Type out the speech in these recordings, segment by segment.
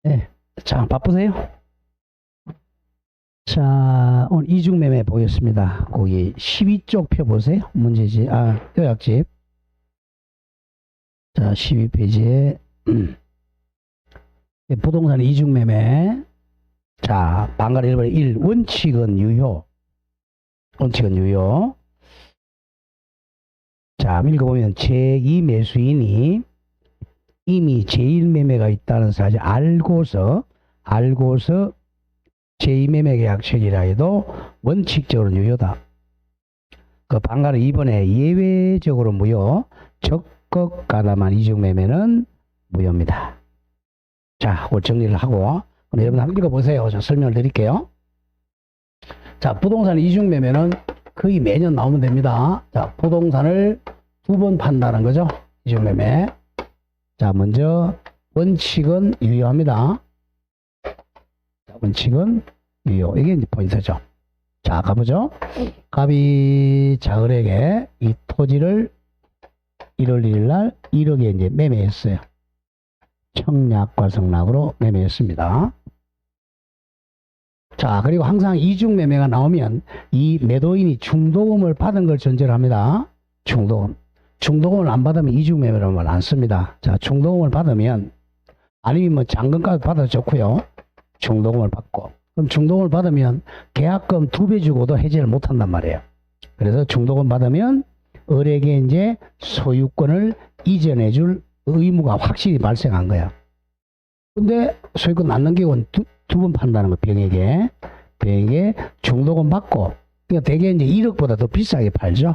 네. 자, 바쁘세요? 자, 오늘 이중매매 보겠습니다. 거기 12쪽 펴보세요. 문제집, 요약집. 자, 12페이지에, 부동산 이중매매. 자, 방가로 1번에 1. 원칙은 유효. 원칙은 유효. 자, 읽어보면 제2 매수인이 이미 제1매매가 있다는 사실 알고서 제2매매 계약 체결이라 해도 원칙적으로 유효다. 그 방가로 2번에 예외적으로 무효, 적극 가담한 이중매매는 무효입니다. 자, 그걸 정리를 하고 여러분 한번 읽어보세요. 저 설명을 드릴게요. 자, 부동산 이중매매는 거의 매년 나오면 됩니다. 자, 부동산을 두 번 판다는 거죠. 이중매매. 자, 먼저 원칙은 유효합니다. 자, 원칙은 유효. 이게 이제 포인트죠. 자, 가보죠. 갑이 자을에게 이 토지를 1월 1일 날 1억에 이제 매매했어요. 청약과 성락으로 매매했습니다. 자, 그리고 항상 이중 매매가 나오면 이 매도인이 중도금을 받은 걸 전제로 합니다. 중도금. 중도금을 안 받으면 이중 매매라는 말 안 씁니다. 자, 중도금을 받으면 아니면 뭐 잔금까지 받아도 좋고요. 중도금을 받고. 그럼 중도금을 받으면 계약금 2배 주고도 해지를 못 한단 말이에요. 그래서 중도금 받으면 을에게 이제 소유권을 이전해 줄 의무가 확실히 발생한 거야. 근데 소유권 안 넘기고 두 번 판다는 거, 병에게 중도금 받고, 그러니까 대개 이제 1억보다 더 비싸게 팔죠.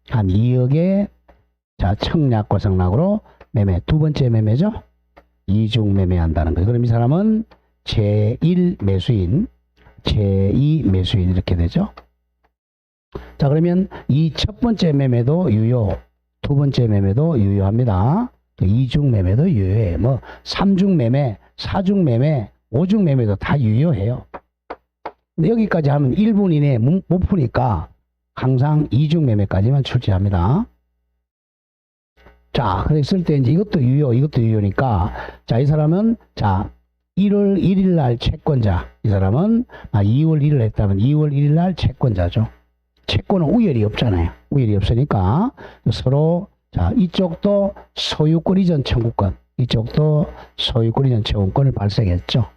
한 2억에, 자, 청약과 성락으로 매매, 두 번째 매매죠. 이중 매매한다는 거예요. 그럼 이 사람은 제1 매수인, 제2 매수인 이렇게 되죠. 자, 그러면 이 첫 번째 매매도 유효, 두 번째 매매도 유효합니다. 이중 매매도 유효해. 뭐 3중 매매, 4중 매매, 5중 매매도 다 유효해요. 근데 여기까지 하면 1분 이내에 못 푸니까 항상 2중 매매까지만 출제합니다. 자, 그랬을 때 이제 이것도 유효니까, 자, 이 사람은, 자, 1월 1일 날 채권자, 이 사람은 2월 1일 했다면 2월 1일 날 채권자죠. 채권은 우열이 없잖아요. 우열이 없으니까 서로, 자, 이쪽도 소유권 이전 청구권, 이쪽도 소유권 이전 청구권을 발생했죠.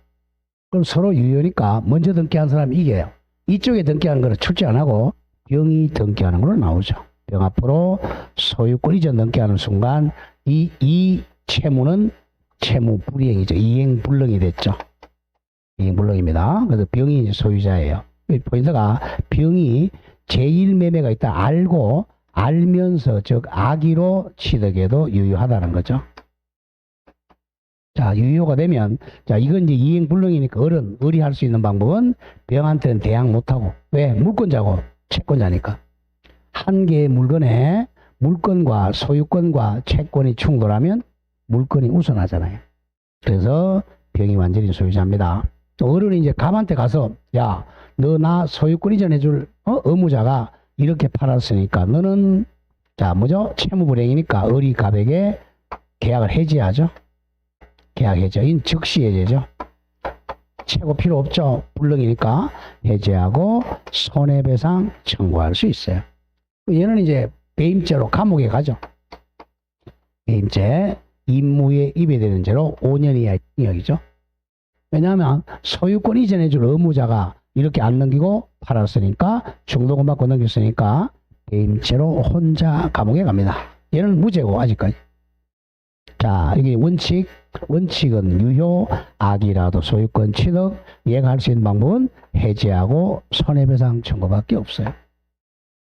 그럼 서로 유효니까 먼저 등기한 사람이 이겨요. 이쪽에 등기하는 거는 출제 안 하고 병이 등기하는 걸로 나오죠. 병 앞으로 소유권 이전 등기하는 순간 이 채무는 채무 불이행이죠. 이행불능이 됐죠. 이행불능입니다. 그래서 병이 이제 소유자예요. 포인트가 병이 제1매매가 있다 알면서 즉 악의로 취득해도 유효하다는 거죠. 자, 유효가 되면, 자, 이건 이제 이행불능이니까 을이 할 수 있는 방법은 병한테는 대항 못하고. 왜? 물권자고 채권자니까. 한 개의 물건에 물건과 소유권과 채권이 충돌하면 물건이 우선하잖아요. 그래서 병이 완전히 소유자입니다. 또 을은 이제 갑한테 가서, 야, 너 나 소유권 이전해줄 의무자가 이렇게 팔았으니까 너는, 자, 뭐죠? 채무불이행이니까 을이 갑에게 계약을 해지하죠. 계약 해제. 이 즉시 해제죠. 채고 필요 없죠. 불능이니까 해제하고 손해배상 청구할 수 있어요. 얘는 이제 배임죄로 감옥에 가죠. 배임죄, 임무에 입에되는 죄로 5년 이하의 징역이죠. 왜냐하면 소유권 이전해줄 의무자가 이렇게 안 넘기고 팔았으니까, 중도금 받고 넘겼으니까 배임죄로 혼자 감옥에 갑니다. 얘는 무죄고 아직까지. 자, 이게 원칙은 유효, 악이라도 소유권 취득, 얘가 할 수 있는 방법은 해제하고 손해배상 청구밖에 없어요. 그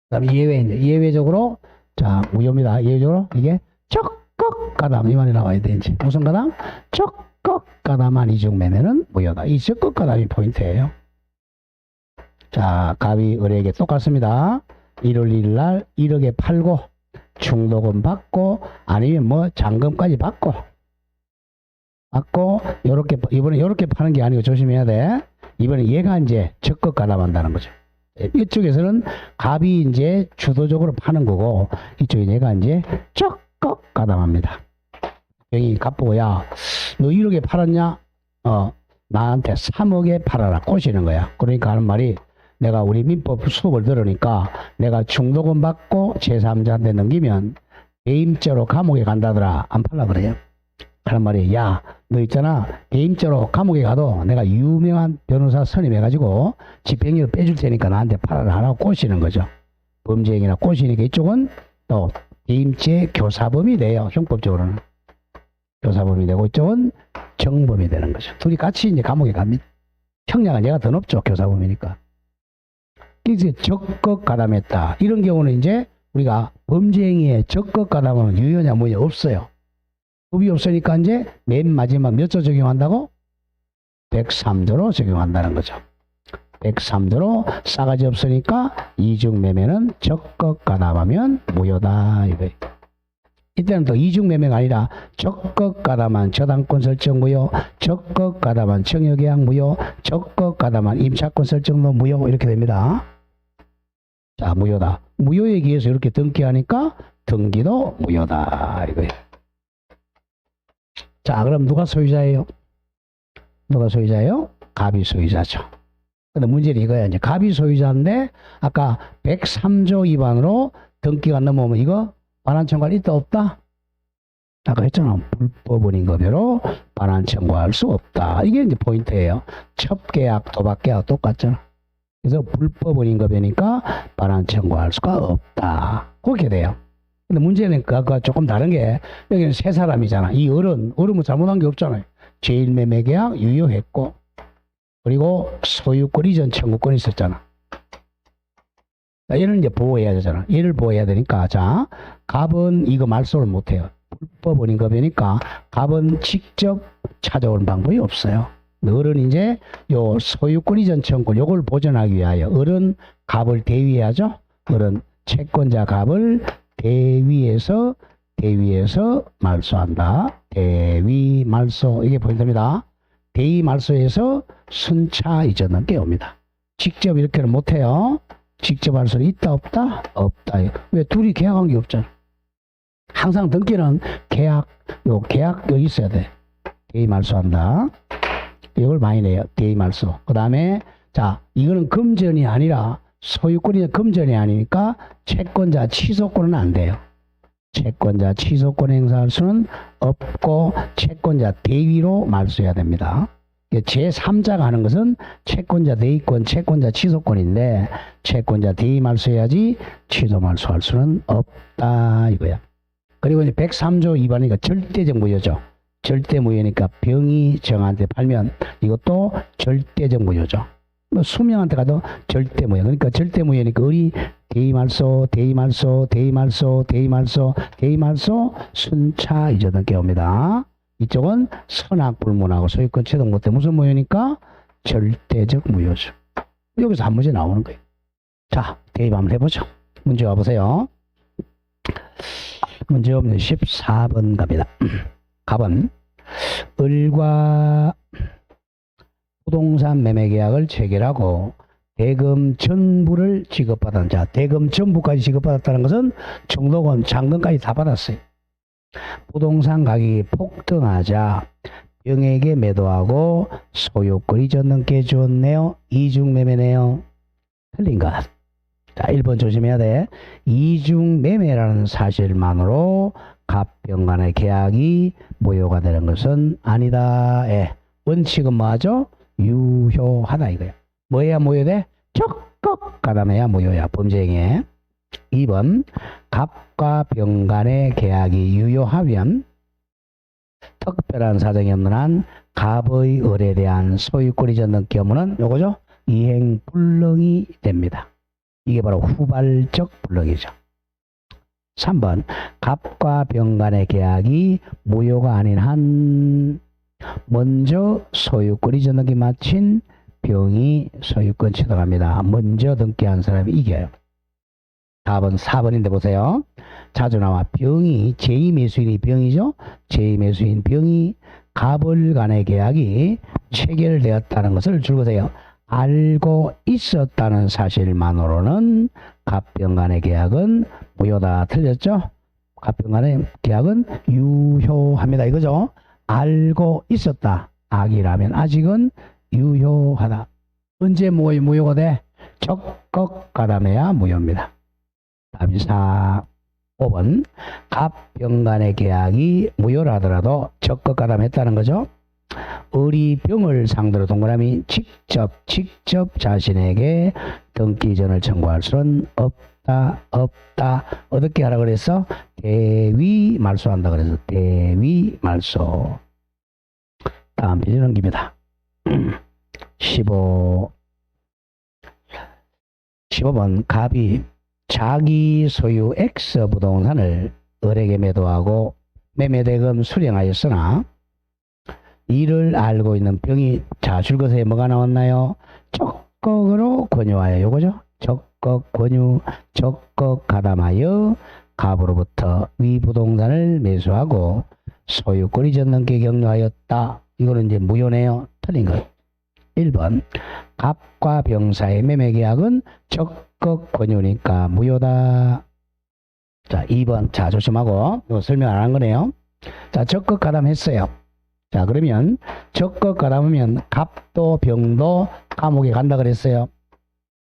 다음에 예외적으로, 자, 무효입니다. 예외적으로 이게 적극 가담, 이 말이 나와야 되지. 무슨 가담? 적극 가담한 이중매매는 무효다. 이 적극 가담이 포인트예요. 자, 갑이 을에게 똑같습니다. 1월 1일 날 1억에 팔고, 중도금 받고, 아니면 뭐 잔금까지 받고, 이번에 요렇게 파는 게 아니고 조심해야 돼. 이번에 얘가 이제 적극 가담한다는 거죠. 이쪽에서는 갑이 이제 주도적으로 파는 거고, 이쪽에 얘가 이제 적극 가담합니다. 여기 갑 보고, 야, 너 1억에 팔았냐? 나한테 3억에 팔아라 꼬시는 거야. 그러니까 하는 말이 내가 우리 민법 수업을 들으니까 내가 중도금 받고 제3자한테 넘기면 배임죄로 감옥에 간다더라. 안 팔라 그래요. 하는 말이 야, 너 있잖아. 배임죄로 감옥에 가도 내가 유명한 변호사 선임해가지고 집행유예 빼줄 테니까 나한테 팔아라 하라고 꼬시는 거죠. 범죄행위나 꼬시니까 이쪽은 또 배임죄 교사범이 돼요. 형법적으로는. 교사범이 되고 이쪽은 정범이 되는 거죠. 둘이 같이 이제 감옥에 갑니다. 형량은 얘가 더 높죠. 교사범이니까. 이제 적극 가담했다. 이런 경우는 이제 우리가 범죄행위에 적극 가담은 유효냐 뭐냐 없어요. 법이 없으니까 이제 맨 마지막 몇 조 적용한다고? 103조로 적용한다는 거죠. 103조로 싸가지 없으니까 이중매매는 적극 가담하면 무효다. 이거예요. 이때는 또 이중매매가 아니라 적극 가담한 저당권 설정 무효, 적극 가담한 청약계약 무효, 적극 가담한 임차권 설정도 무효 이렇게 됩니다. 자, 무효다. 무효에 기해서 이렇게 등기하니까 등기도 무효다. 이거예요. 자, 그럼 누가 소유자예요? 누가 소유자예요? 갑이 소유자죠. 근데 문제는 이거야. 이제 갑이 소유자인데 아까 103조 위반으로 등기가 넘어오면 이거 반환 청구할 있다 없다? 아까 했잖아. 불법은 인거대로 반환 청구할 수 없다. 이게 이제 포인트예요. 첩계약, 도박계약 똑같잖아. 그래서 불법은 인거배니까 반환 청구할 수가 없다. 그렇게 돼요. 근데 문제는 그거 조금 다른 게 여기는 세 사람이잖아. 이 어른은 잘못한 게 없잖아요. 제1매매계약 유효했고 그리고 소유권 이전 청구권이 있었잖아. 얘를 이제 보호해야 되잖아. 얘를 보호해야 되니까 자, 갑은 이거 말소를 못해요. 불법 원인급이니까 갑은 직접 찾아오는 방법이 없어요. 어른이 이제 요 소유권 이전 청구권 요걸 보전하기 위하여 어른 갑을 대위하죠. 어른 채권자 갑을 대위해서 말소한다. 대위 말소 이게 포인트입니다. 대위 말소에서 순차 이전은 깨옵니다. 직접 이렇게는 못해요. 직접 할 수는 있다 없다? 없다. 왜 둘이 계약한 게 없잖아. 항상 등기는 계약 여기 있어야 돼. 대위 말소한다. 이걸 많이 내요. 대위 말소. 그 다음에 자 이거는 금전이 아니라 소유권이 금전이 아니니까 채권자 취소권은 안 돼요. 채권자 취소권 행사할 수는 없고 채권자 대위로 말소해야 됩니다. 제3자가 하는 것은 채권자 대위권, 채권자 취소권인데 채권자 대위 말소해야지 취소 말소할 수는 없다 이거야. 그리고 이제 103조 위반이니까 절대적 무효죠. 절대 무효니까 병이 정한테 팔면 이것도 절대적 무효죠. 뭐 수명한테 가도 절대 무효. 그러니까 절대 무효니까 우리 대위 말소 순차 이전은 깨옵니다. 이쪽은 선악불문하고 소유권 취득 못해. 무슨 무효니까? 절대적 무효죠. 여기서 한 문제 나오는 거예요. 자, 대입 한번 해보죠. 문제 와보세요. 문제 오면 14번 갑니다. 갑은 을과 부동산 매매 계약을 체결하고 대금 전부를 지급받은 자, 대금 전부까지 지급받았다는 것은 중도금, 잔금까지 다 받았어요. 부동산 가격이 폭등하자 병에게 매도하고 소유권 이전 넘게 주었네요. 이중매매네요. 틀린 것. 자, 1번 조심해야 돼. 이중매매라는 사실만으로 갑병 간의 계약이 무효가 되는 것은 아니다. 예. 원칙은 뭐하죠? 유효하다 이거야. 뭐해야 무효돼? 적극 가담해야 무효야. 범죄행위에. 2번 갑과 병 간의 계약이 유효하면 특별한 사정이 없는 한 갑의 을에 대한 소유권 이전 등기 의무는 요거죠. 이행 불능이 됩니다. 이게 바로 후발적 불능이죠. 3번 갑과 병 간의 계약이 무효가 아닌 한 먼저 소유권 이전 등기 마친 병이 소유권 취득합니다. 먼저 등기한 사람이 이겨요. 4번인데 보세요. 자주 나와 병이 제2매수인이 병이죠. 제2매수인 병이 갑을 간의 계약이 체결되었다는 것을 줄거세요. 알고 있었다는 사실만으로는 갑병 간의 계약은 무효다. 틀렸죠? 갑병 간의 계약은 유효합니다. 이거죠. 알고 있었다. 악이라면 아직은 유효하다. 언제 무효가 돼? 적극 가담해야 무효입니다. 답이 4. 5번 갑병 간의 계약이 무효라 하더라도 적극 가담했다는 거죠. 의리 병을 상대로 동그라미 직접 자신에게 등기 이전을 청구할 수는 없다. 어떻게 하라 그랬어? 대위 말소한다 그래서 대위 말소. 다음 페이지 넘깁니다. 15번 갑이 자기 소유 X 부동산을 을에게 매도하고 매매대금 수령하였으나 이를 알고 있는 병이 자 줄것에 뭐가 나왔나요? 적극으로 권유하여 요거죠. 적극 권유, 적극 가담하여 갑으로부터 위 부동산을 매수하고 소유권 이전 등기 격려하였다. 이거는 이제 무효네요. 틀린 것. 1번 갑과 병 사이의 매매 계약은 적극 권유니까 무효다. 자 2번 자 조심하고 이거 설명 안 한 거네요. 자 적극 가담했어요. 자 그러면 적극 가담하면 갑도 병도 감옥에 간다 그랬어요.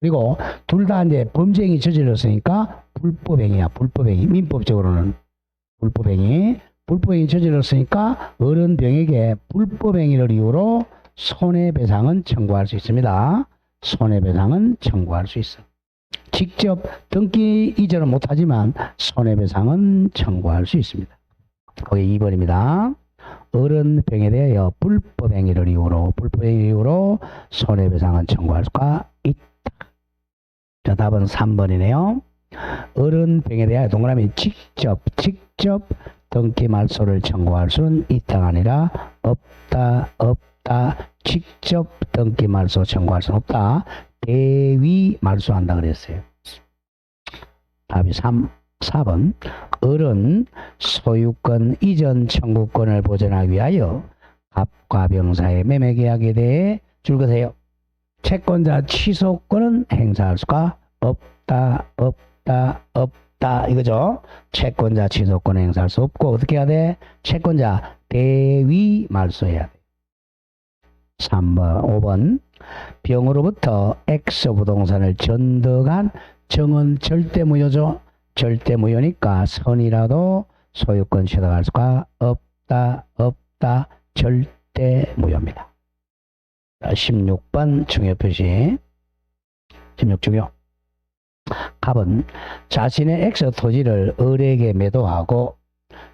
그리고 둘 다 이제 범죄행위 저질렀으니까 불법행위야. 불법행위. 민법적으로는 불법행위 저질렀으니까 어른 병에게 불법행위를 이유로 손해배상은 청구할 수 있습니다. 손해배상은 청구할 수 있어. 직접 등기 이전은 못하지만 손해배상은 청구할 수 있습니다. 거기 2번입니다. 어른 병에 대하여 불법행위를 이유로 손해배상은 청구할 수가 있다. 자, 답은 3번이네요. 어른 병에 대하여 동그라미 직접 등기 말소를 청구할 수는 있다가 아니라 없다. 직접 등기 말소 청구할 수는 없다. 대위 말소한다 그랬어요. 답이 4번 을은 소유권 이전 청구권을 보전하기 위하여 갑과 병 사이의 매매 계약에 대해 줄거세요. 채권자 취소권은 행사할 수가 없다 이거죠. 채권자 취소권을 행사할 수 없고 어떻게 해야 돼? 채권자 대위 말소해야 돼. 3번 5번 병으로부터 X 부동산을 전득한 정은 절대 무효죠. 절대 무효니까 선이라도 소유권 취득할 수가 없다. 절대 무효입니다. 16번 중요 표시. 16 중요. 갑은 자신의 X 토지를 을에게 매도하고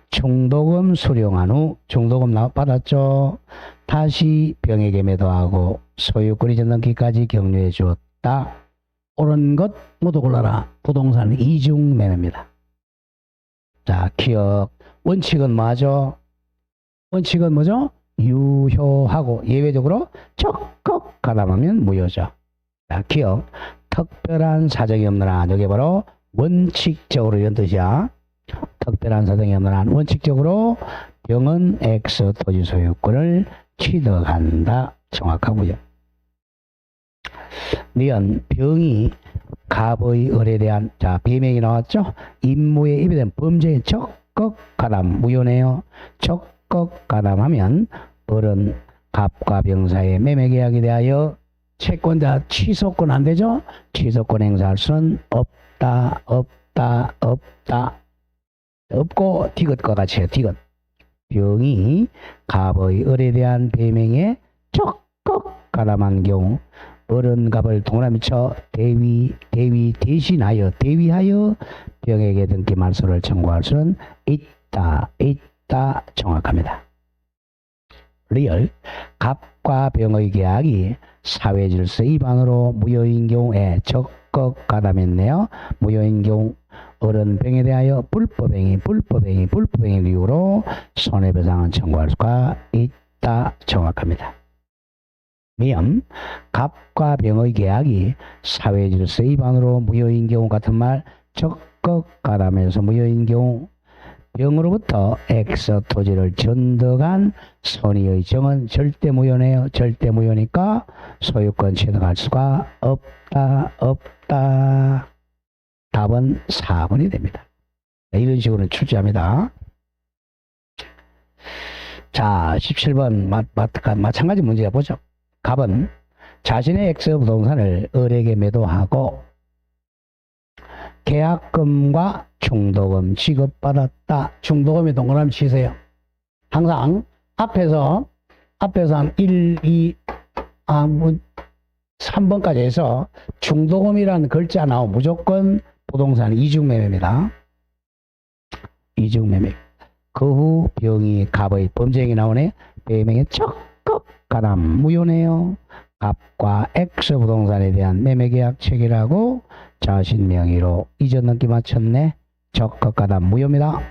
중도금 수령한 후 중도금 받았죠. 다시 병에게 매도하고 소유권 이전 등기까지 격려해 주었다. 옳은 것 모두 골라라. 부동산 이중 매매입니다. 자, 기억. 원칙은 뭐죠? 원칙은 뭐죠? 유효하고 예외적으로 적극 가담하면 무효죠. 자, 기억. 특별한 사정이 없는 한 여기 바로 원칙적으로 이런 뜻이야. 특별한 사정이 없는 한 원칙적으로 병은 X 토지 소유권을 취득한다. 정확하고요. 니은 병이 갑의 을에 대한 자 비명이 나왔죠. 임무에 입에된 범죄에 적극 가담 무효네요. 적극 가담하면 을은 갑과 병 사이의 매매 계약에 대하여 채권자 취소권 안 되죠. 취소권 행사할 수는 없다. 없고 디귿과 같이 해요. 디귿. 병이 갑의 을에 대한 배명에 적극 가담한 경우 을은 갑을 동그라미 쳐 대위하여 병에게 등기 말소를 청구할 수는 있다. 정확합니다. 리얼. 갑과 병의 계약이 사회질서 위반으로 무효인 경우에 적극 가담했네요. 무효인 경우 을은 병에 대하여 불법행위 이유로 손해배상은 청구할 수가 있다. 정확합니다. 미음. 갑과 병의 계약이 사회질서 위반으로 무효인 경우 같은 말 적극 가담해서 무효인 경우 병으로부터 X 토지를 전득한 선의의 정은 절대 무효네요. 절대 무효니까 소유권 취득할 수가 없다. 답은 4번이 됩니다. 이런 식으로 출제합니다. 자, 17번 마찬가지 문제 보죠. 갑은 자신의 X 부동산을 을에게 매도하고 계약금과 중도금 지급받았다. 중도금이 동그라미 치세요. 항상 앞에서 한 1, 2, 3번까지 해서 중도금이라는 글자 나오면 무조건 부동산 이중매매입니다. 이중매매. 그 후 병이 갑의 범죄행위 나오네. 매매에 적극 가담 무효네요. 갑과 X 부동산에 대한 매매계약 체결하고 자신 명의로 이전 넘기 맞췄네. 적극 가담 무효입니다.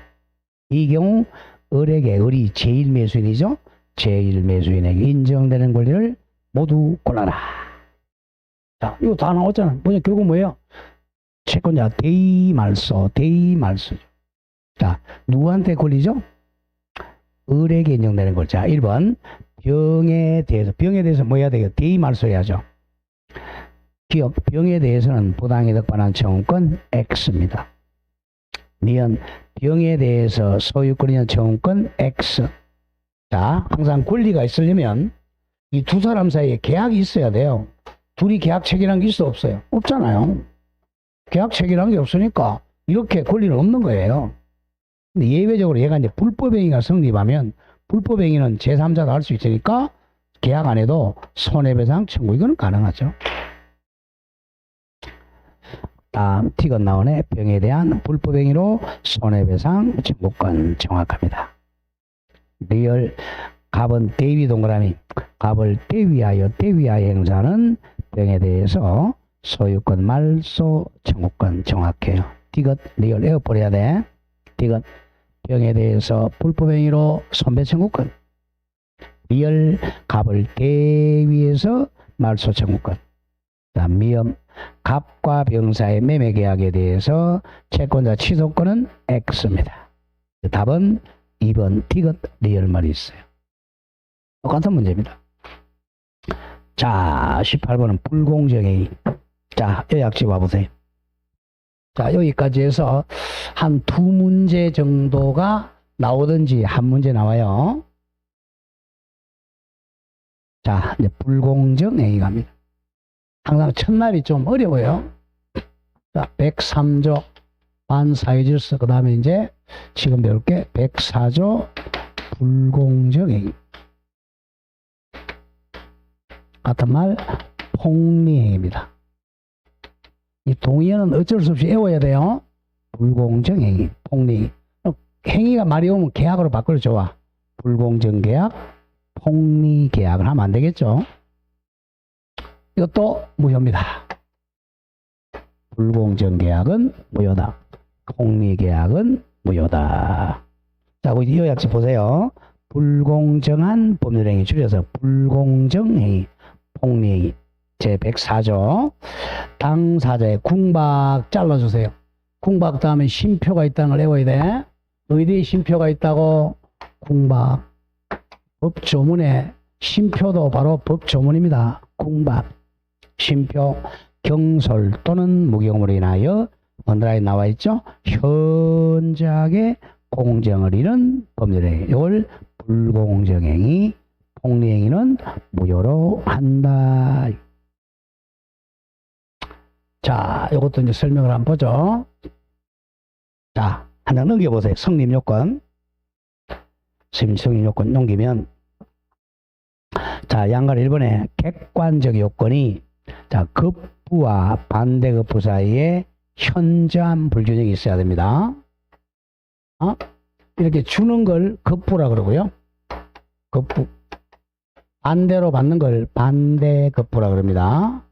이 경우 을에게 을이 제1매수인이죠. 제1매수인에게 인정되는 권리를 모두 골라라. 자, 이거 다 나왔잖아. 뭐냐, 결국 뭐예요? 채권자 대의말소. 자, 누구한테 권리죠? 을에게 인정되는 걸. 자, 1번 병에 대해서 뭐 해야 돼요? 대의말소 해야죠. 기업 병에 대해서는 부당이득 반환 청구권 X입니다. 니은 병에 대해서 소유권이나 청구권 X. 자, 항상 권리가 있으려면 이 두 사람 사이에 계약이 있어야 돼요. 둘이 계약 체결한 게 있어 없어요? 없잖아요. 계약 체결한 게 없으니까 이렇게 권리는 없는 거예요. 근데 예외적으로 얘가 이제 불법행위가 성립하면 불법행위는 제3자가 할 수 있으니까 계약 안 해도 손해배상 청구 이거는 가능하죠. 다음 티가 나오네. 병에 대한 불법행위로 손해배상 청구권 정확합니다. 리얼 갑은 대위 동그라미. 갑을 대위하여 행사하는 병에 대해서 소유권 말소 청구권 정확해요. 디귿 리얼 에어버려야 돼. 디귿 병에 대해서 불법행위로 손배 청구권. 리얼 갑을 대위해서 말소 청구권. 다음 미음 갑과 병 사이의 매매 계약에 대해서 채권자 취소권은 X입니다. 답은 2번 디귿 리얼 말이 있어요. 똑같은 문제입니다. 자, 18번은 불공정행위. 자, 요약지 봐보세요. 자, 여기까지 해서 한 두 문제 정도가 나오든지 한 문제 나와요. 자, 이제 불공정행위 갑니다. 항상 첫날이 좀 어려워요. 자, 103조 반사회질서, 그 다음에 이제 지금 배울 게 104조 불공정행위. 같은 말 폭리행위입니다. 이 동의어는 어쩔 수 없이 외워야 돼요. 불공정행위, 폭리. 행위가 말이 오면 계약으로 바꾸려 좋아. 불공정계약, 폭리계약을 하면 안 되겠죠. 이것도 무효입니다. 불공정계약은 무효다. 폭리계약은 무효다. 자, 이 요약지 보세요. 불공정한 법률행위 줄여서 불공정행위, 폭리행위. 제104조 당사자의 궁박 잘라주세요. 궁박 다음에 쉼표가 있다는 걸 외워야 돼. 어디에 쉼표가 있다고? 궁박. 법조문에 쉼표도 바로 법조문입니다. 궁박. 쉼표 경솔 또는 무경으로 인하여 언더라인 나와 있죠. 현저하게 공정을 잃은 법률행위. 이걸 불공정행위, 폭리행위는 무효로 한다. 자, 이것도 이제 설명을 한번 보죠. 자, 한 장 넘겨보세요. 성립요건. 성립요건 넘기면, 자, 양갈 1번에 객관적 요건이, 자, 급부와 반대급부 사이에 현저한 불균형이 있어야 됩니다. 이렇게 주는 걸 급부라 그러고요. 급부. 반대로 받는 걸 반대급부라 그럽니다.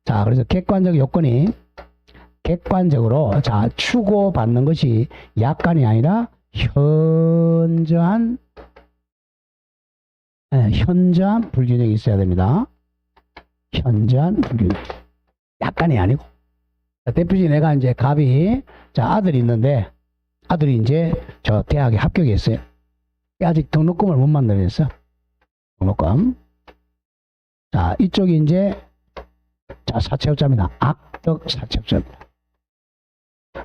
자, 그래서 객관적 요건이 객관적으로, 자, 추고받는 것이 약관이 아니라 현저한 불균형이 있어야 됩니다. 현저한 불균형. 약관이 아니고. 자, 대표적인 애가 이제 갑이, 자, 아들이 있는데, 아들이 이제 저 대학에 합격했어요. 아직 등록금을 못 만들었어. 등록금. 자, 이쪽이 이제, 자, 사채업자입니다. 악덕 사채업자입니다.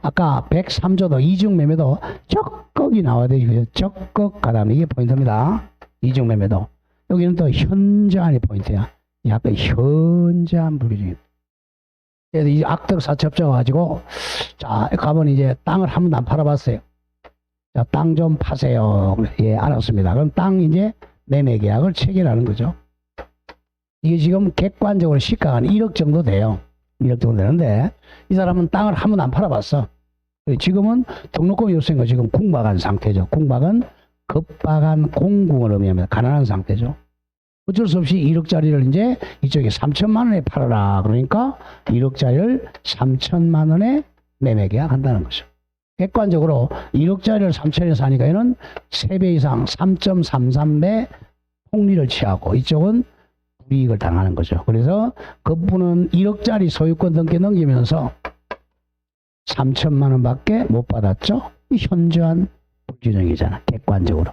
아까 103조도 이중매매도 적극 적극이 나와야 되죠. 적극 가담. 이게 포인트입니다. 이중매매도. 여기는 또 현저한이 포인트야. 약간 현저한 불규정이. 그래서 이 악덕 사채업자 가지고, 자, 가면 이제 땅을 한 번도 안 팔아봤어요. 자, 땅 좀 파세요. 예, 알았습니다. 그럼 땅 이제 매매 계약을 체결하는 거죠. 이게 지금 객관적으로 시가가 한 1억 정도 돼요. 1억 정도 되는데, 이 사람은 땅을 한 번도 안 팔아봤어. 지금은 등록금이 없으니까 지금 궁박한 상태죠. 궁박은 급박한 공궁을 의미합니다. 가난한 상태죠. 어쩔 수 없이 1억짜리를 이제 이쪽에 3천만 원에 팔아라. 그러니까 1억짜리를 3천만 원에 매매 계약한다는 거죠. 객관적으로 1억짜리를 3천에 사니까 얘는 3배 이상 3.33배 폭리를 취하고 이쪽은 불이익을 당하는 거죠. 그래서 그분은 1억짜리 소유권 등기 넘기면서 3천만 원밖에 못 받았죠. 현저한 불규정이잖아. 객관적으로.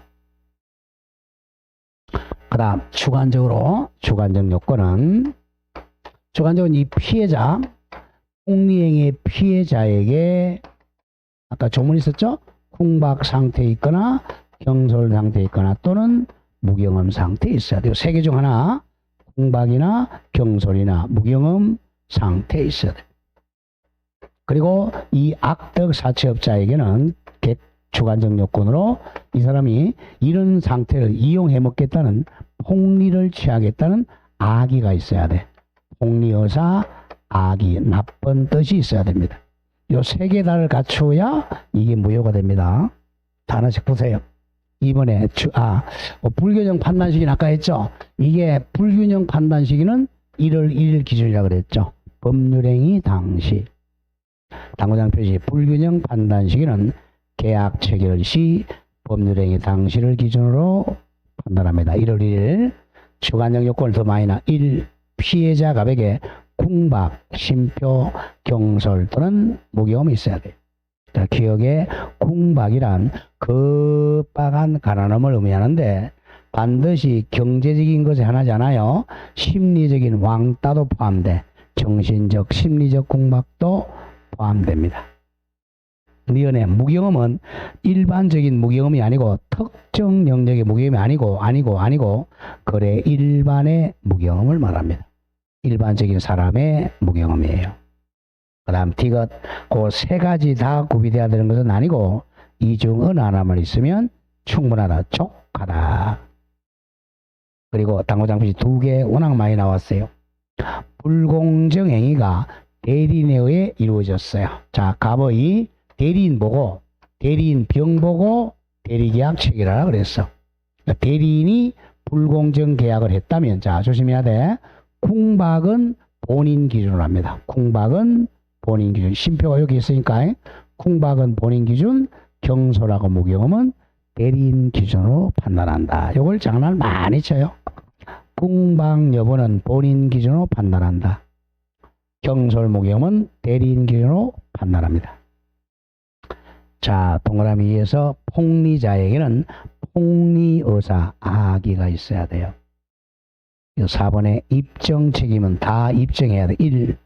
그 다음 주관적으로 주관적 요건은 주관적은 이 피해자 폭리행위 피해자에게 아까 조문 있었죠? 궁박 상태에 있거나 경솔 상태에 있거나 또는 무경험 상태에 있어야 돼요. 세 개 중 하나 궁박이나 경솔이나 무경험 상태에 있어야 돼요. 그리고 이 악덕 사채업자에게는 주관적 요건으로 이 사람이 이런 상태를 이용해 먹겠다는 폭리를 취하겠다는 악의가 있어야 돼. 폭리의사, 악의, 나쁜 뜻이 있어야 됩니다. 요 세 개 다를 갖추어야 이게 무효가 됩니다. 자, 하나씩 보세요. 이번에 불균형 판단시기는 아까 했죠. 이게 불균형 판단시기는 1월 1일 기준이라고 그랬죠. 법률행위 당시. 당구장 표시 불균형 판단 시기는 계약 체결 시 법률행위 당시를 기준으로 판단합니다. 1월 1일 주관적 요건을 더 많이 1. 피해자 갑에게 궁박, 심표, 경솔 또는 무경험이 있어야 돼요. 자, 기억에 궁박이란 급박한 가난함을 의미하는데 반드시 경제적인 것이 하나잖아요. 심리적인 왕따도 포함돼 정신적, 심리적 궁박도 포함됩니다. 미연의 무경험은 일반적인 무경험이 아니고 특정 영역의 무경험이 아니고 거래 일반의 무경험을 말합니다. 일반적인 사람의 무경험이에요. 그 다음 디귿 그 세 가지 다 구비돼야 되는 것은 아니고 이 중 어느 하나만 있으면 충분하다, 족하다. 그리고 당구장표시 2개 워낙 많이 나왔어요. 불공정 행위가 대리인에 의해 이루어졌어요. 자, 갑의 대리인 보고 대리인 병 보고 대리계약 체결하라 그랬어. 그러니까 대리인이 불공정 계약을 했다면 자 조심해야 돼. 궁박은 본인 기준으로 합니다. 궁박은 본인 기준. 심표가 여기 있으니까 궁박은 본인 기준, 경솔하고 무경험은 대리인 기준으로 판단한다. 이걸 장난 많이 쳐요. 궁박 여부는 본인 기준으로 판단한다. 경솔 무경험은 대리인 기준으로 판단합니다. 자, 동그라미 위에서 폭리자에게는 폭리의사, 악의가 있어야 돼요. 4번에 입증 책임은 다 입증해야 돼. 1.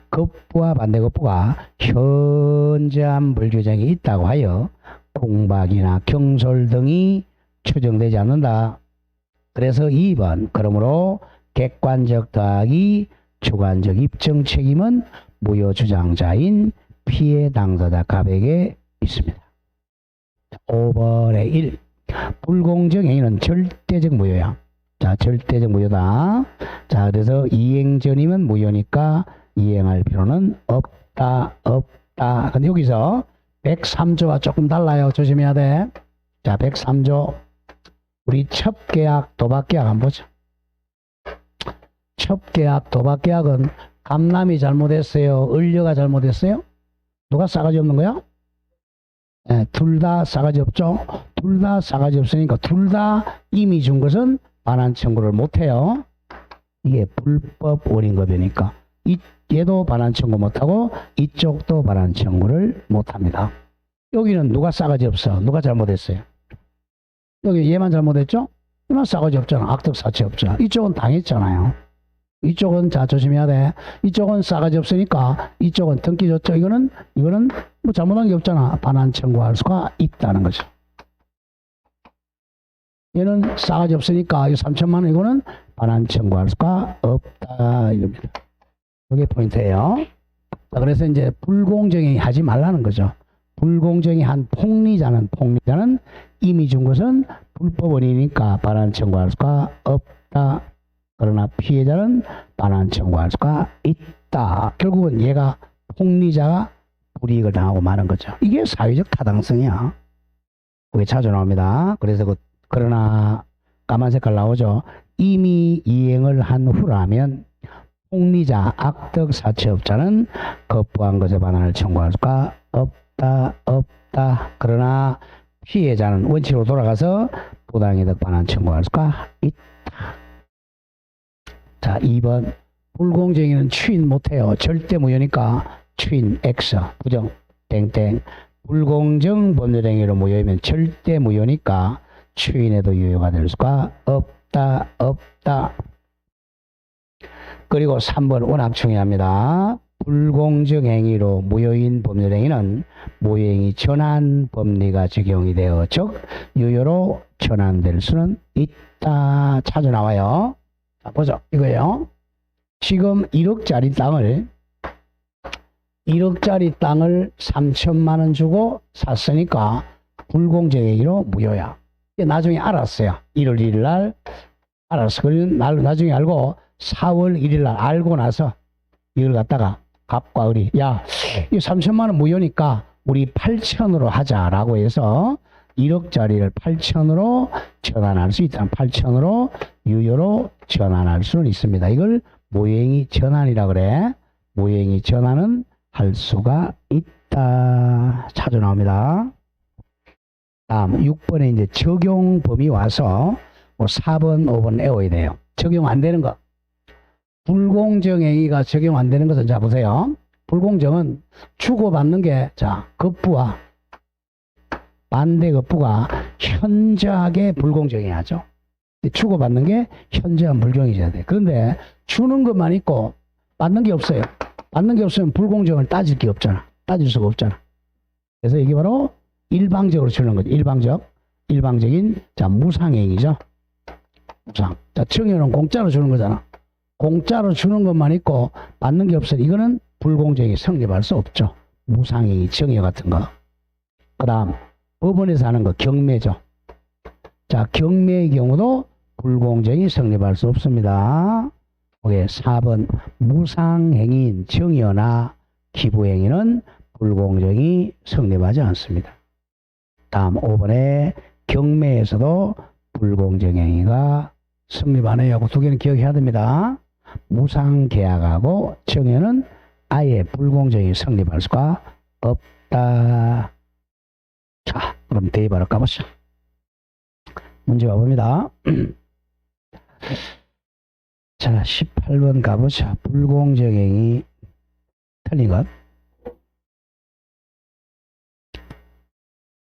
급부와 반대급부가 현저한 불규정이 있다고 하여 궁박이나 경솔 등이 추정되지 않는다. 그래서 2번 그러므로 객관적 더하기 주관적 입증 책임은 무효 주장자인 피해 당사자 갑에게 있습니다. 5번에 1. 불공정 행위는 절대적 무효야. 자, 절대적 무효다. 자, 그래서 이행 전이면 무효니까 이행할 필요는 없다. 근데 여기서 103조와 조금 달라요. 조심해야 돼. 자, 103조. 우리 첩계약, 도박계약 한번 보자. 첩계약, 도박계약은 감남이 잘못했어요? 을려가 잘못했어요? 누가 싸가지 없는 거야? 네, 둘 다 싸가지 없죠? 둘 다 싸가지 없으니까 둘 다 이미 준 것은 반환 청구를 못해요. 이게 불법 원인급여니까 얘도 반환 청구 못하고 이쪽도 반환 청구를 못합니다. 여기는 누가 싸가지 없어? 누가 잘못했어요? 여기 얘만 잘못했죠? 얘만 싸가지 없잖아. 악덕 사채 없잖아. 이쪽은 당했잖아요. 이쪽은 자 조심해야 돼. 이쪽은 싸가지 없으니까 이쪽은 등기 줬죠. 이거는 뭐 잘못한 게 없잖아. 반환 청구할 수가 있다는 거죠. 얘는 싸가지 없으니까 이 3천만 원 이거는 반환 청구할 수가 없다 이겁니다. 이게 포인트예요. 자, 그래서 이제 불공정이 하지 말라는 거죠. 불공정이 한 폭리자는 이미 준 것은 불법원이니까 반환 청구할 수가 없다. 그러나 피해자는 반환 청구할 수가 있다. 결국은 얘가 폭리자가 불이익을 당하고 마는 거죠. 이게 사회적 타당성이야. 그게 자주 나옵니다. 그래서 그러나 까만 색깔 나오죠. 이미 이행을 한 후라면 폭리자, 악덕 사채업자는 거부한 것에 반환을 청구할 수가 없다. 그러나 피해자는 원칙으로 돌아가서 부당이득 반환 청구할 수가 있다. 자, 2번. 불공정이는 추인 못해요. 절대 무효니까 추인 X, 부정, 땡땡. 불공정 법률행위로 무효이면 절대 무효니까 추인에도 유효가 될 수가 없다. 그리고 3번 워낙 중요합니다. 불공정 행위로 무효인 법률행위는 무효행위 전환 법리가 적용이 되어 즉 유효로 전환될 수는 있다. 자주 나와요. 자, 보죠. 이거예요. 지금 1억짜리 땅을 3천만 원 주고 샀으니까 불공정 행위로 무효야. 나중에 알았어요. 1월 1일 날 알았어. 그러면 나중에 알고 4월 1일 날 알고 나서 이걸 갖다가 갑과 을이 야, 이 3천만 원 무효니까 우리 8천으로 하자라고 해서 1억짜리를 8천으로 전환할 수 있다. 8천으로 유효로 전환할 수는 있습니다. 이걸 무효행위 전환이라 그래. 무효행위 전환은 할 수가 있다. 자주 나옵니다. 다음 6번에 이제 적용 범위 와서 4번, 5번 외워야 돼요. 적용 안 되는 거. 불공정 행위가 적용 안 되는 것은 자 보세요. 불공정은 주고받는 게 자 급부와 반대 급부가 현저하게 불공정해야죠. 주고받는 게 현저한 불공정해야 돼. 그런데 주는 것만 있고 받는 게 없어요. 받는 게 없으면 불공정을 따질 게 없잖아. 따질 수가 없잖아. 그래서 이게 바로 일방적으로 주는 거죠. 일방적인 자 무상행위죠. 무상. 자 청유는 공짜로 주는 거잖아. 공짜로 주는 것만 있고 받는 게 없으니 이거는 불공정이 성립할 수 없죠. 무상행위, 청유 같은 거. 그 다음 법원에서 하는 거 경매죠. 자 경매의 경우도 불공정이 성립할 수 없습니다. 오케이, 4번 무상행위인 청유나 기부행위는 불공정이 성립하지 않습니다. 다음 5번에 경매에서도 불공정행위가 성립 안 해요. 두 개는 기억해야 됩니다. 무상계약하고 청유는 아예 불공정이 성립할 수가 없다. 자, 그럼 대입하러 가보시죠. 문제 와봅니다. 자, 18번 가보자. 불공정행위 틀린 것.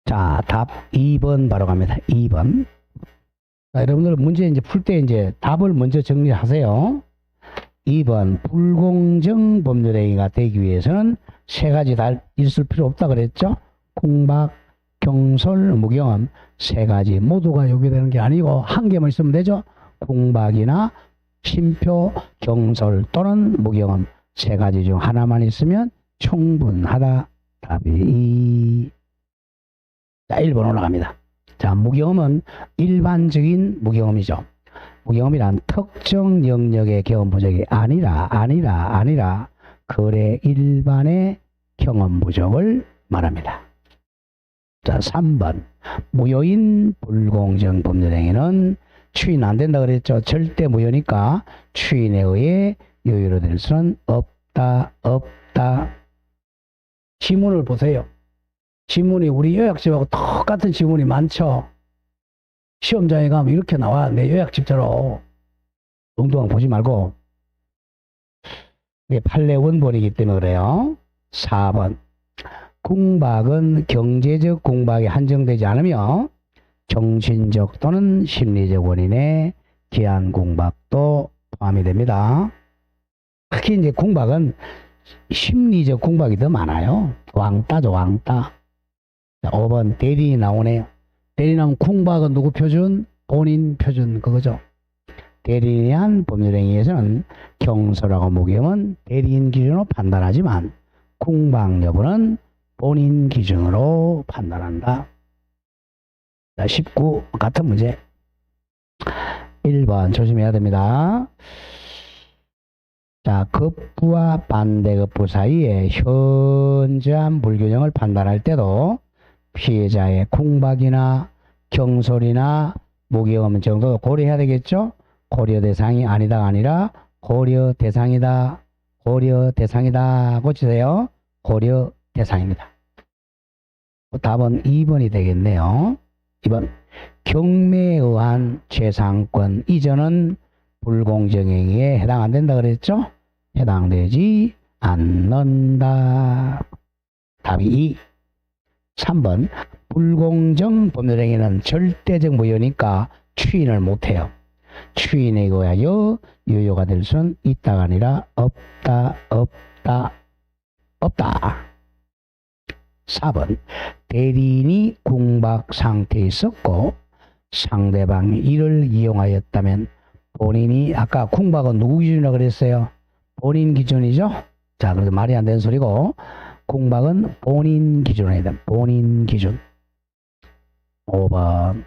자, 답 2번 바로 갑니다. 2번. 자, 여러분들 문제 이제 풀 때 이제 답을 먼저 정리하세요. 2번 불공정 법률행위가 되기 위해서는 세 가지 다 있을 필요 없다 그랬죠. 공박, 경솔, 무경험 세 가지 모두가 요구되는 게 아니고 한 개만 있으면 되죠. 공박이나 심표, 경솔 또는 무경험 세 가지 중 하나만 있으면 충분하다. 답이 2. 자, 1번 올라갑니다. 자, 무경험은 일반적인 무경험이죠. 무경험이란 특정 영역의 경험 부족이 아니라 거래 일반의 경험 부족을 말합니다. 자, 3번 무효인 불공정 법률행위는 추인 안 된다 그랬죠. 절대 무효니까 추인에 의해 유효로 될 수는 없다. 지문을 보세요. 지문이 우리 요약집하고 똑같은 지문이 많죠. 시험장에 가면 이렇게 나와. 내 요약집처럼 엉뚱한 보지 말고. 이게 판례 원본이기 때문에 그래요. 4번 공박은 경제적 공박에 한정되지 않으며 정신적 또는 심리적 원인의 기한 공박도 포함이 됩니다. 특히 이제 공박은 심리적 공박이 더 많아요. 왕따죠, 왕따. 자, 5번 대리인이 나오네요. 대리인 나오면 공박은 누구 표준? 본인 표준 그거죠. 대리인에 의한 법률행위에서는 경솔하고 무기험은 대리인 기준으로 판단하지만 공방 여부는 본인 기준으로 판단한다. 자, 19 같은 문제. 1번 조심해야 됩니다. 자, 급부와 반대급부 사이에 현저한 불균형을 판단할 때도 피해자의 공박이나 경솔이나 무기험 정도 고려해야 되겠죠? 고려 대상이 아니다가 아니라 고려 대상이다. 고려 대상이다. 고치세요. 고려 대상입니다. 답은 2번이 되겠네요. 2번. 경매에 의한 재산권 이전은 불공정행위에 해당 안 된다 그랬죠? 해당되지 않는다. 답이 2. 3번. 불공정 법률행위는 절대적 무효니까 추인을 못해요. 추인에 의하여 유효가 될 수는 있다가 아니라 없다. 4번. 대리인이 공박 상태에 있었고 상대방이 이를 이용하였다면 본인이 아까 공박은 누구 기준이라고 그랬어요? 본인 기준이죠? 자, 그래서 말이 안 되는 소리고 공박은 본인 기준이다. 본인 기준. 5번.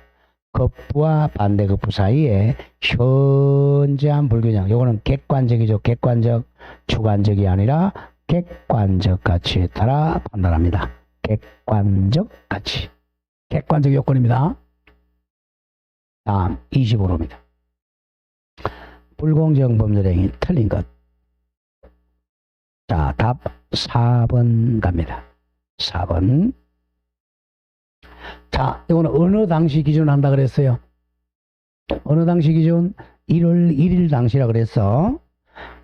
급부와 반대급부 사이에 현저한 불균형. 요거는 객관적이죠. 객관적. 주관적이 아니라 객관적 가치에 따라 판단합니다. 객관적 가치. 객관적 요건입니다. 다음 25로입니다. 불공정 법률행위 틀린 것. 자, 답 4번 갑니다. 4번. 자, 이거는 어느 당시 기준 한다 그랬어요? 어느 당시 기준? 1월 1일 당시라 그랬어.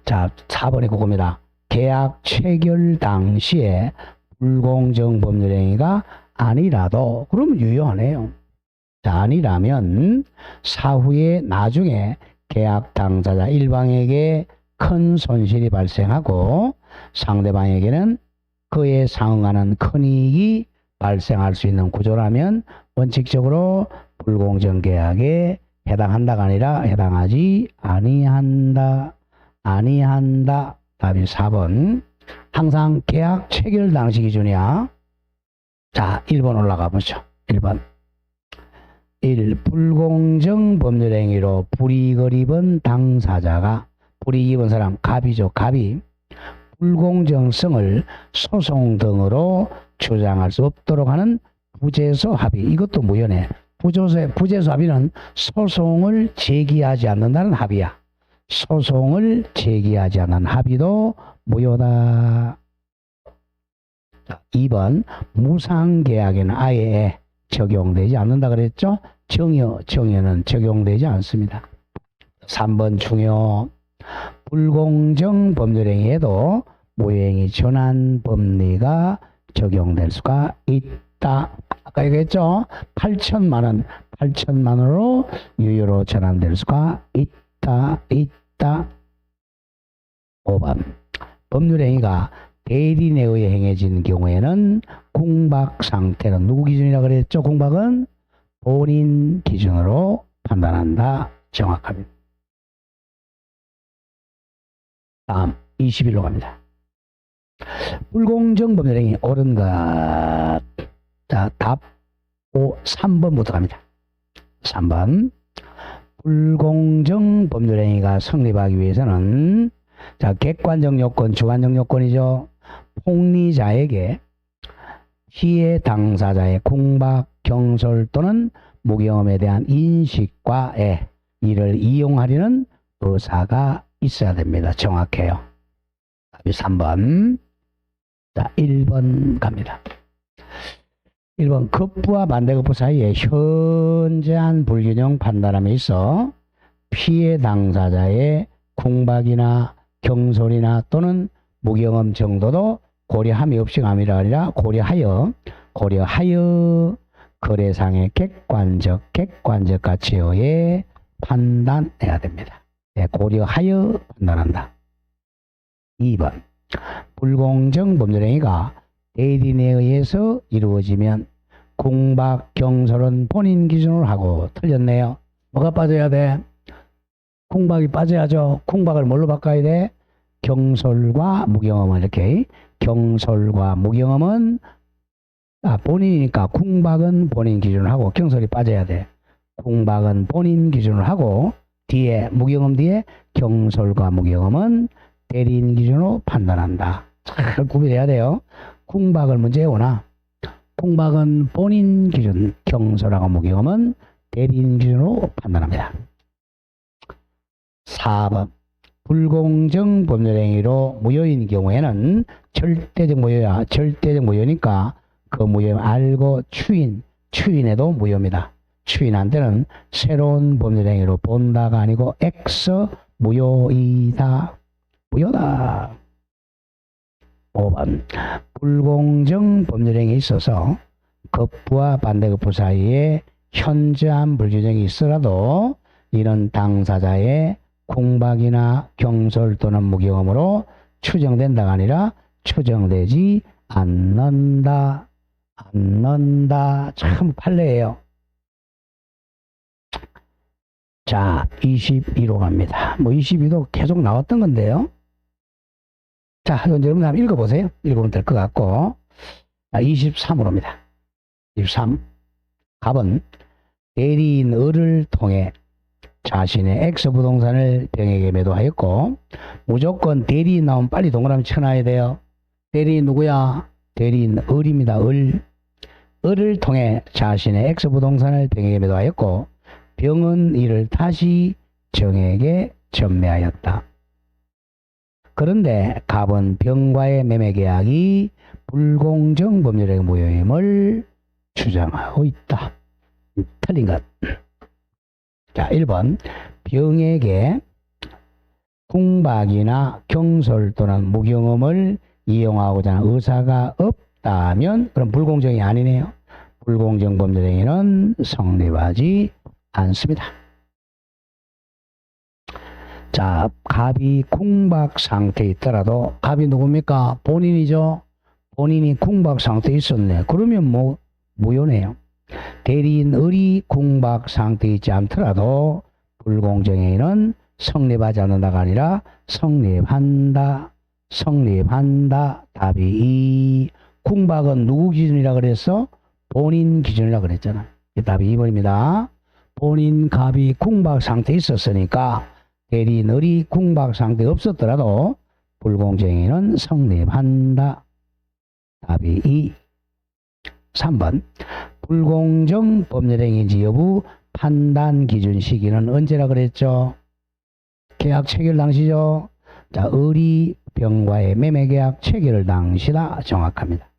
자, 4번이 그겁니다. 계약 체결 당시에 불공정 법률행위가 아니라도 그러면 유효하네요. 자, 아니라면 사후에 나중에 계약 당사자 일방에게 큰 손실이 발생하고 상대방에게는 그에 상응하는 큰 이익이 발생할 수 있는 구조라면 원칙적으로 불공정 계약에 해당한다가 아니라 해당하지 아니한다. 답이 4번. 항상 계약 체결 당시 기준이야. 자, 1번 올라가 보죠. 1번. 1. 불공정 법률행위로 불이익을 입은 당사자가, 불이익 입은 사람 갑이죠. 갑이 불공정성을 소송 등으로 주장할 수 없도록 하는 부재소 합의. 이것도 무효네. 부재소 합의는 소송을 제기하지 않는다는 합의야. 소송을 제기하지 않는 합의도 무효다. 2번. 무상계약에는 아예 적용되지 않는다 그랬죠? 정여는 적용되지 않습니다. 3번 중요. 불공정 법률행위에도 무효행위 전환 법리가 적용될 수가 있다. 아까 얘기했죠? 8천만 원으로 유효로 전환될 수가 있다. 5번. 법률행위가 대리인에 의해 행해진 경우에는 공박 상태는 누구 기준이라고 그랬죠? 공박은 본인 기준으로 판단한다. 정확합니다. 다음 21로 갑니다. 불공정 법률행위 옳은 것. 자, 답 3번부터 갑니다. 3번. 불공정 법률행위가 성립하기 위해서는 자, 객관적 요건, 주관적 요건이죠. 폭리자에게 피해 당사자의 공박, 경솔 또는 무경험에 대한 인식과 이를 이용하려는 의사가 있어야 됩니다. 정확해요. 답이 3번. 자, 1번 갑니다. 1번. 급부와 반대급부 사이에 현저한 불균형 판단함에 있어 피해 당사자의 공박이나 경솔이나 또는 무경험 정도도 고려함이 없이가 아니라 고려하여 거래상의 객관적 가치에 의해 판단해야 됩니다. 네, 고려하여 판단한다. 2번. 불공정 법률행위가 대리인에 의해서 이루어지면 공박, 경솔은 본인 기준으로 하고 틀렸네요. 뭐가 빠져야 돼? 콩박이 빠져야죠. 콩박을 뭘로 바꿔야 돼? 경솔과 무경험은 이렇게. 경솔과 무경험은 본인이니까 콩박은 본인 기준으로 하고 경솔이 빠져야 돼. 콩박은 본인 기준으로 하고 뒤에 무경험 뒤에 경솔과 무경험은 대리인 기준으로 판단한다. 잘 구별해야 돼요. 콩박을 문제에 오나 콩박은 본인 기준, 경솔하고 무경험은 대리인 기준으로 판단합니다. 4번 불공정 법률행위로 무효인 경우에는 절대적 무효야. 절대적 무효니까 그 무효 알고 추인해도 무효입니다. 추인한 때는 새로운 법률행위로 본다가 아니고 X 무효이다. 무효다. 5번 불공정 법률행위에 있어서 급부와 반대급부 사이에 현저한 불균형이 있더라도 이는 당사자의 콩박이나 경솔 또는 무경험으로 추정된다가 아니라 추정되지 않는다. 참 판례예요. 자, 22로 갑니다. 22도 계속 나왔던 건데요. 자, 여러분 한번 읽어보세요. 읽으면 될 것 같고. 23으로입니다. 23. 갑은 대리인 을을 통해 자신의 X 부동산을 병에게 매도하였고, 무조건 대리인 나오면 빨리 동그라미 쳐놔야 돼요. 대리인 누구야? 대리인 을입니다. 을을 통해 자신의 X 부동산을 병에게 매도하였고, 병은 이를 다시 정에게 전매하였다. 그런데 갑은 병과의 매매 계약이 불공정 법률의 무효임을 주장하고 있다. 틀린 것. 자, 1번 병에게 콩박이나 경솔 또는 무경험을 이용하고자 하는 의사가 없다면 그럼 불공정이 아니네요. 불공정 법률행위는 성립하지 않습니다. 자, 갑이 콩박 상태에 있더라도 갑이 누굽니까? 본인이죠. 본인이 콩박 상태에 있었네. 그러면 뭐 무효네요. 대리인 을이 콩박 상태에 있지 않더라도 불공정행위는 성립하지 않는다가 아니라 성립한다. 답이 2. 콩박은 누구 기준이라 그랬어? 본인 기준이라 그랬잖아. 답이 2번입니다. 본인 갑이 콩박 상태에 있었으니까 대리인 을이 콩박 상태에 없었더라도 불공정행위는 성립한다. 답이 2. 3번 불공정 법률행위인지 여부 판단 기준 시기는 언제라 그랬죠? 계약 체결 당시죠. 자, 을이 병과의 매매계약 체결 당시다. 정확합니다.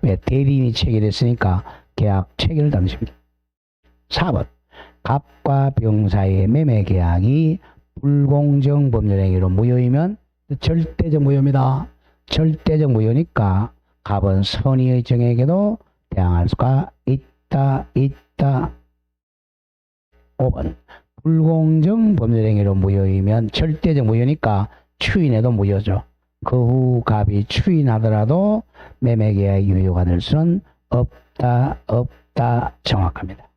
왜? 대리인이 체결했으니까 계약 체결 당시입니다. 4번 갑과 병 사이의 매매계약이 불공정 법률행위로 무효이면 절대적 무효입니다. 절대적 무효니까 갑은 선의의 정에게도 대항할 수가 있다. 5번 불공정 법률행위로 무효이면 절대적 무효니까 추인해도 무효죠. 그 후 갑이 추인하더라도 매매계약이 유효가 될 수는 없다. 정확합니다.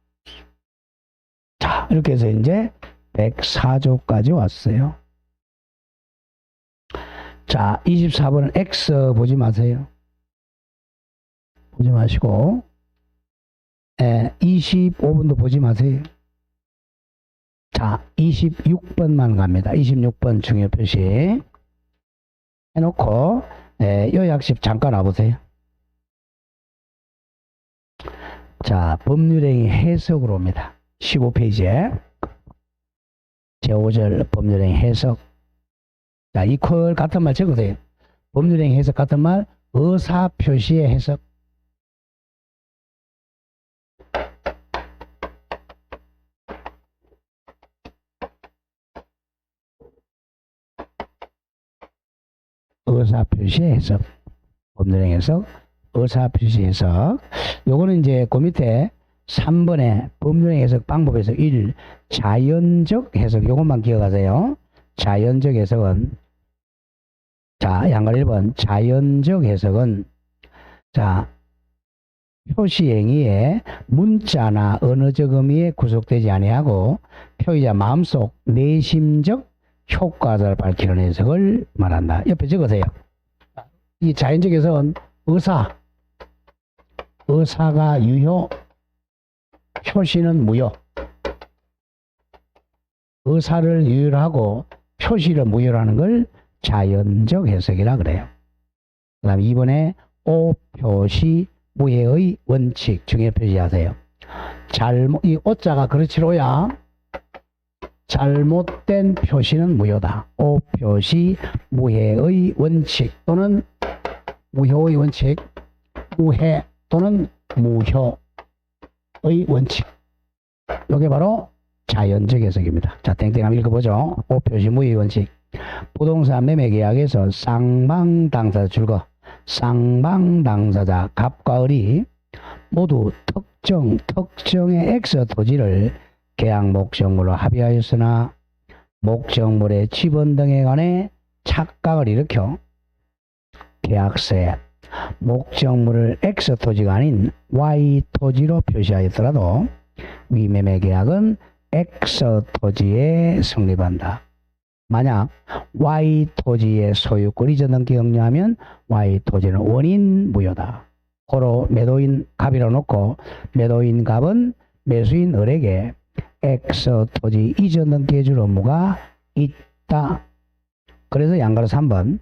자, 이렇게 해서 이제 104조까지 왔어요. 자, 24번은 X 보지 마세요. 보지 마시고 25번도 보지 마세요. 자, 26번만 갑니다. 26번 중요 표시 해놓고 요약식 잠깐 와보세요. 자, 법률행위 해석으로 옵니다. 15페이지에 제5절 법률행위 해석. 자, 이퀄 같은 말 적으세요. 법률행위 해석 같은 말 의사표시의 해석. 의사표시 해석. 법률행위 해석, 의사표시 해석. 요거는 이제 그 밑에 3번에 법률행위 해석 방법에서 1. 자연적 해석. 요것만 기억하세요. 자연적 해석은 자, 양갈 1번 자연적 해석은 자, 표시 행위에 문자나 언어적 의미에 구속되지 아니하고 표의자 마음속 내심적 효과를 밝히는 해석을 말한다. 옆에 적으세요. 이 자연적 해석은 의사가 유효, 표시는 무효. 의사를 유효로 하고 표시를 무효로 하는 걸 자연적 해석이라 그래요. 그 다음에 이번에 오표시 무효의 원칙 중에 표시하세요. 이 오자가 그렇지로야 잘못된 표시는 무효다. 오표시 무효의 원칙 또는 무효의 원칙, 무해 또는 무효의 원칙. 이게 바로 자연적 해석입니다. 자, 땡땡 한번 읽어보죠. 오표시 무효의 원칙. 부동산 매매 계약에서 쌍방 당사자 줄거, 쌍방당사자 갑과 을이 모두 특정의 X 토지를 계약 목적물로 합의하였으나 목적물의 지분 등에 관해 착각을 일으켜 계약서에 목적물을 X 토지가 아닌 Y 토지로 표시하였더라도 위 매매 계약은 X 토지에 성립한다. 만약 Y 토지의 소유권 이전 등기 역류하면 Y 토지는 원인 무효다. 고로 매도인 갑이라고 놓고 매도인 갑은 매수인 을에게 X 토지 이전 등기해 줄 의무가 있다. 그래서 양가로 3번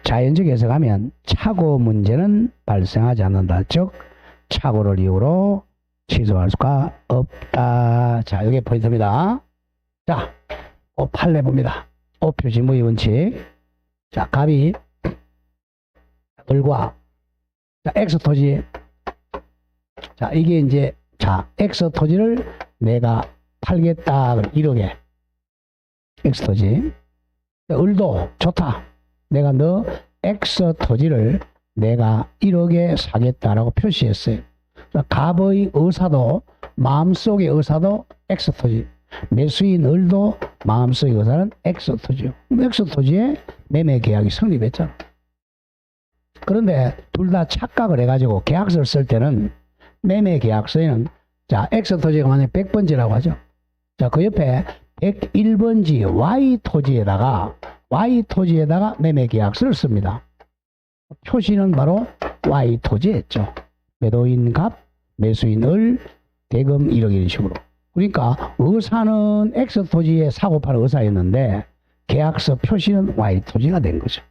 자연적 해석하면 착오 문제는 발생하지 않는다. 즉 착오를 이유로 취소할 수가 없다. 자, 이게 포인트입니다. 자, 판례 봅니다. 오표시 무효 원칙. 자, 갑이 을과 자, X 토지. 자, 이게 이제 자, X 토지를 내가 팔겠다. 1억에 X 토지. 을도 좋다. 내가 너 X 토지를 내가 1억에 사겠다라고 표시했어요. 갑의 의사도 마음속의 의사도 X 토지. 매수인 을도 마음속의 의사는 X 토지요. X 토지에 매매 계약이 성립했잖아. 그런데 둘 다 착각을 해가지고 계약서를 쓸 때는 매매 계약서에는 자, X 토지가 만약 100번지라고 하죠. 자, 그 옆에 101번지 Y 토지에다가 매매 계약서를 씁니다. 표시는 바로 Y 토지에 했죠. 매도인 갑, 매수인 을, 대금 1억 이런 식으로. 그러니까 의사는 X 토지에 사고 파는 의사였는데 계약서 표시는 Y 토지가 된 거죠.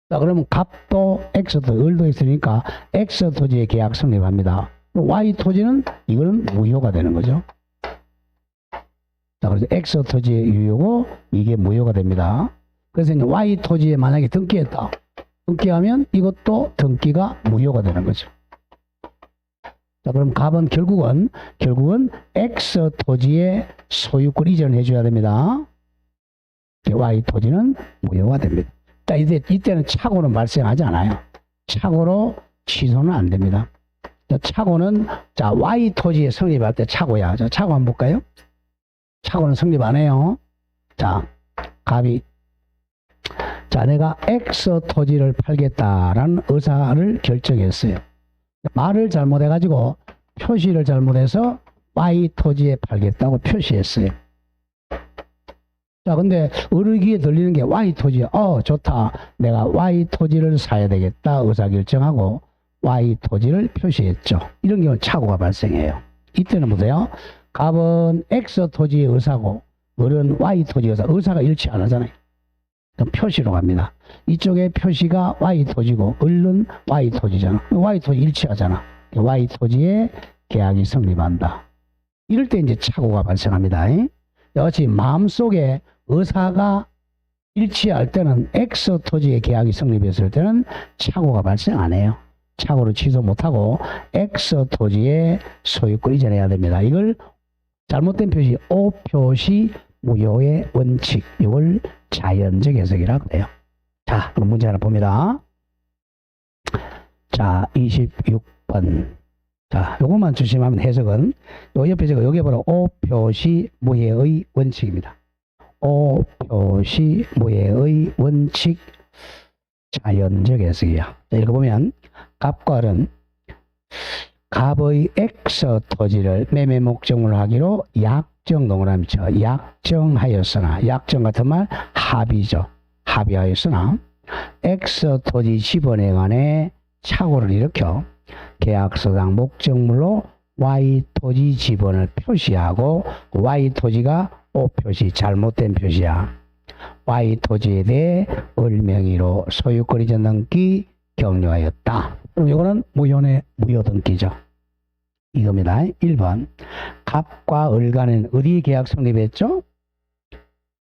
자, 그러면 갑도 X 토지, 을도 있으니까 X 토지에 계약 성립합니다. Y 토지는 이거는 무효가 되는 거죠. 자, 그래서 X 토지의 유효고 이게 무효가 됩니다. 그래서 이제 Y 토지에 만약에 등기했다. 등기하면 이것도 등기가 무효가 되는 거죠. 자, 그럼 갑은 결국은 X 토지의 소유권 이전해 줘야 됩니다. Y 토지는 무효가 됩니다. 자, 이때는 착오는 발생하지 않아요. 착오로 취소는 안 됩니다. 자, 착오는 자, Y 토지에 성립할 때 착오야. 자, 착오 한번 볼까요? 착오는 성립 안 해요. 자, 갑이 자, 내가 X 토지를 팔겠다라는 의사를 결정했어요. 말을 잘못해가지고 표시를 잘못해서 Y 토지에 팔겠다고 표시했어요. 자, 근데 을의 귀에 들리는 게 Y 토지. 좋다. 내가 Y 토지를 사야 되겠다. 의사결정하고 Y 토지를 표시했죠. 이런 경우는 착오가 발생해요. 이때는 보세요. 갑은 X 토지의 의사고 을은 Y 토지 의사가 일치 안 하잖아요. 그럼 표시로 갑니다. 이쪽에 표시가 Y 토지고 을은 Y 토지잖아. Y 토지 일치하잖아. Y 토지에 계약이 성립한다. 이럴 때 이제 착오가 발생합니다. 역시 마음속에 의사가 일치할 때는 X 토지에 계약이 성립했을 때는 착오가 발생 안 해요. 착오를 취소 못하고 X 토지에 소유권 이전해야 됩니다. 이걸 잘못된 표시 오표시 무효의 원칙, 이걸 자연적 해석이라고 해요. 자, 그럼 문제 하나 봅니다. 자, 26번. 자, 요것만 조심하면 해석은 요 옆에 제가 여기 바로 오표시 무효의 원칙입니다. 오표시 무효의 원칙 자연적 해석이야. 자, 이렇게 보면 갑과 을은 갑의 X 토지를 매매 목적으로 하기로 약정 동그라미 쳐 약정하였으나 약정 같은 말 합의죠. 합의하였으나 X 토지 지번에 관해 착오를 일으켜 계약서상 목적물로 Y 토지 지번을 표시하고 Y 토지가 O 표시 잘못된 표시야. Y 토지에 대해 을명의로 소유권 이전 등기 격려하였다. 그럼 이거는 무효의 무효 등기죠. 이겁니다. 1번 갑과 을 간에는 어디 계약 성립했죠?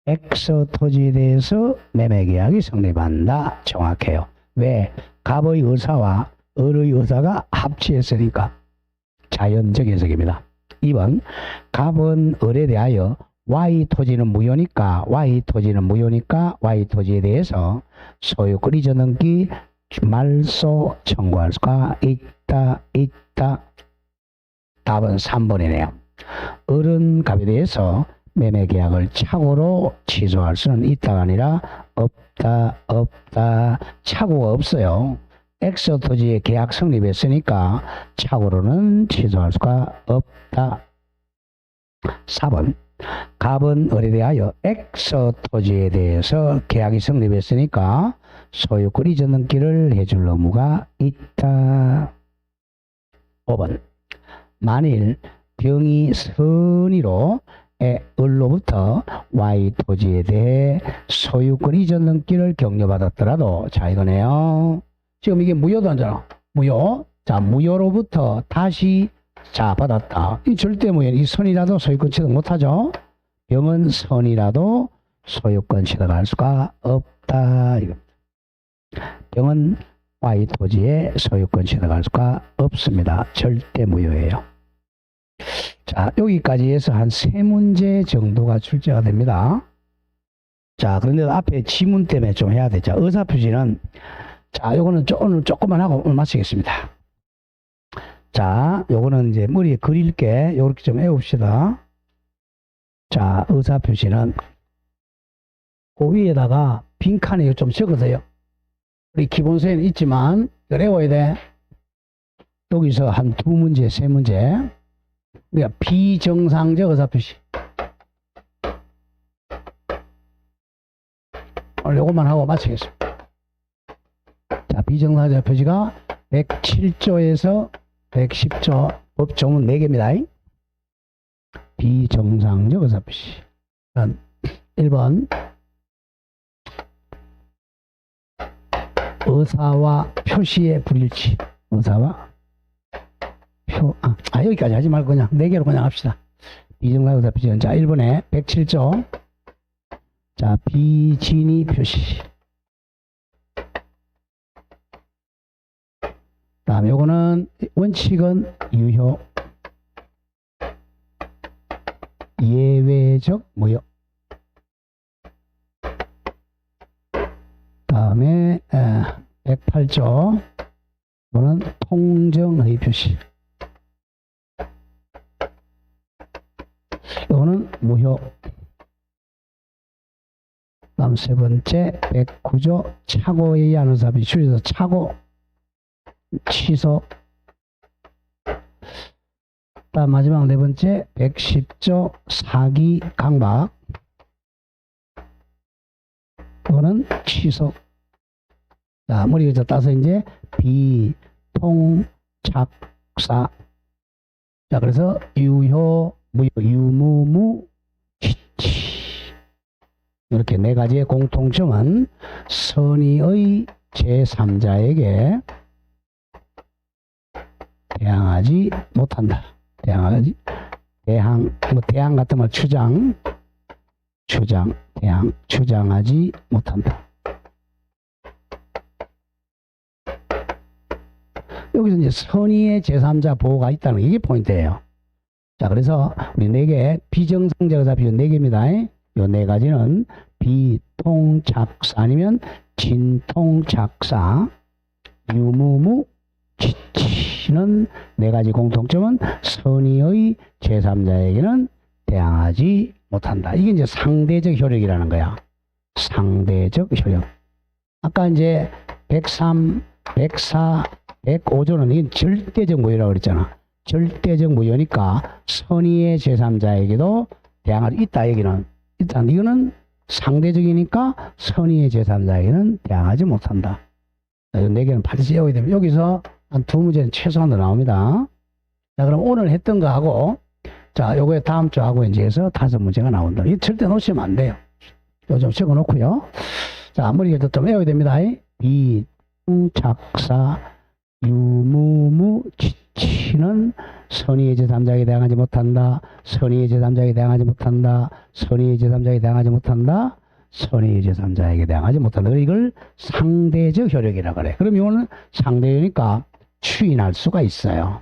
X 토지에 대해서 매매 계약이 성립한다. 정확해요. 왜? 갑의 의사와 을의 의사가 합치했으니까. 자연적 해석입니다. 2번 갑은 을에 대하여 Y 토지는 무효니까 Y 토지에 대해서 소유권 이전 등기 말소 청구할 수가 있다. 답은 3번이네요. 을은 갑에 대해서 매매 계약을 착오로 취소할 수는 있다가 아니라 없다. 착오가 없어요. X 토지에 계약 성립했으니까 착오로는 취소할 수가 없다. 4번 갑은 을에 대하여 X 토지에 대해서 계약이 성립했으니까 소유권 이전 등기를 해줄 의무가 있다. 5번 만일 병이 선의로 을로부터 Y 토지에 대해 소유권 이전 등기를 격려받았더라도 자 이거네요. 지금 이게 무효도 아니잖아. 무효. 자 무효로부터 다시 자 받았다. 이 절대 무효. 이 선이라도 소유권 취득 못하죠. 병은 선이라도 소유권 취득할 수가 없다. 병은 Y 토지에 소유권 취득할 수가 없습니다. 절대 무효예요. 자 여기까지 해서 한 3문제 정도가 출제가 됩니다. 자 그런데 앞에 지문 때문에 좀 해야 되죠. 의사표시는 자 요거는 오늘 조금만 하고 오늘 마치겠습니다. 자 요거는 이제 머리에 그릴게 요렇게 좀 외웁시다. 자 의사표시는 그 위에다가 빈칸에 좀 적어서요. 우리 기본서에는 있지만 외워야 돼. 여기서 한 2문제 3문제 그러니까 비정상적 의사표시 오늘 요것만 하고 마치겠습니다. 자 비정상적 표시가 107조에서 110조 법조문 4개입니다. 비정상적 의사표시 1번 의사와 표시의 불일치 의사와 여기까지 하지 말고 그냥 4개로 그냥 합시다. 비정상적 의사표시는 자 1번에 107조 자 비진의 표시 다음에 요거는 원칙은 유효 예외적 무효 다음에 108조 이거는 통정의 표시 이거는 무효 다음 3번째 109조 착오에 의한 의사표시 줄여서 착오 취소 다음 마지막 4번째 110조 사기 강박 이거는 취소 자 머리 의자 따서 이제 비통착사 자 그래서 유효 무효 유무무 취치 이렇게 4가지의 공통점은 선의의 제3자에게 대항하지 못한다. 대항 같은 말 주장하지 못한다. 여기서 이제 선의의 제3자 보호가 있다는 게 이게 포인트예요. 자, 그래서 우리 4개 비정상적 의사표시 4개입니다. 요 4가지는 비통착사 아니면 진통착사, 유무무, 지치는 4가지 공통점은 선의의 제3자에게는 대항하지 못한다. 이게 이제 상대적 효력이라는 거야. 상대적 효력. 아까 이제 103, 104, 105조는 이건 절대적 무효라고 그랬잖아. 절대적 무효니까 선의의 제3자에게도 대항할 수 있다. 여기는 일단 이거는 상대적이니까 선의의 제3자에게는 대항하지 못한다. 네 개는 반드시 외워야 됩니다. 여기서 한 두 문제는 최소한으로 나옵니다. 자, 그럼 오늘 했던 거 하고, 자, 요거에 다음 주 하고 이제 해서 5문제가 나온다. 이 절대 놓치면 안 돼요. 요 좀 적어 놓고요. 자, 머리에도 좀 외워야 됩니다. 비, 작사, 유무무, 지치는 선의의 제3자에게 대항하지 못한다. 선의의 제3자에게 대항하지 못한다. 선의의 제3자에게 대항하지 못한다. 선의의 제3자에게 대항하지 못한다. 이걸 상대적 효력이라 그래. 그럼 이거는 상대니까 추인할 수가 있어요.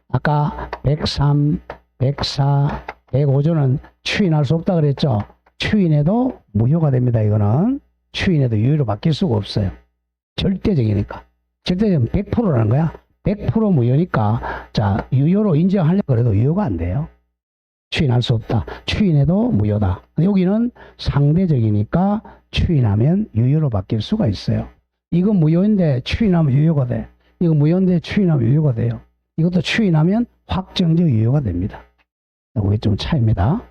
아까 103, 104, 105조는 추인할 수 없다 그랬죠. 추인해도 무효가 됩니다. 이거는 추인해도 유효로 바뀔 수가 없어요. 절대적이니까. 절대적은 100%라는 거야. 100% 무효니까 자, 유효로 인정하려고 해도 유효가 안 돼요. 추인할 수 없다. 추인해도 무효다. 여기는 상대적이니까 추인하면 유효로 바뀔 수가 있어요. 이건 무효인데 추인하면 유효가 돼. 이거 무효인데 추인하면 유효가 돼요. 이것도 추인하면 확정적 유효가 됩니다. 그게 좀 차이입니다.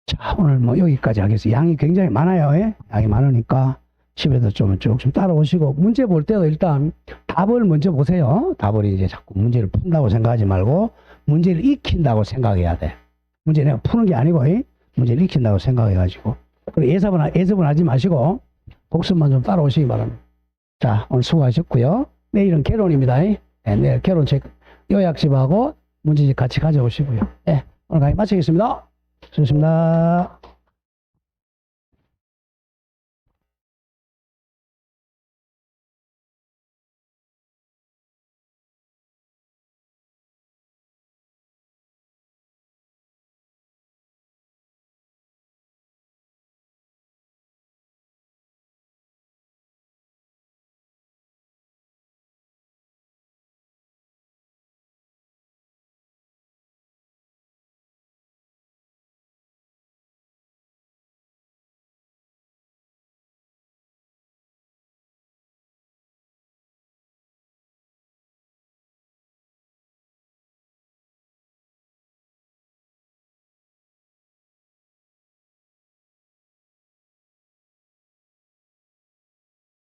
자, 오늘 뭐 여기까지 하겠습니다. 양이 굉장히 많아요. 예? 양이 많으니까 집에서 좀 따라오시고 문제 볼 때도 일단 답을 먼저 보세요. 답을 이제 자꾸 문제를 푼다고 생각하지 말고 문제를 익힌다고 생각해야 돼. 문제 내가 푸는 게 아니고 문제를 익힌다고 생각해가지고 예습은 하지 마시고 복습만 좀 따라오시기 바랍니다. 자, 오늘 수고하셨고요. 내일은 개론입니다. 네, 내일 개론 요약집하고 문제집 같이 가져오시고요. 네, 오늘 강의 마치겠습니다. 수고하셨습니다.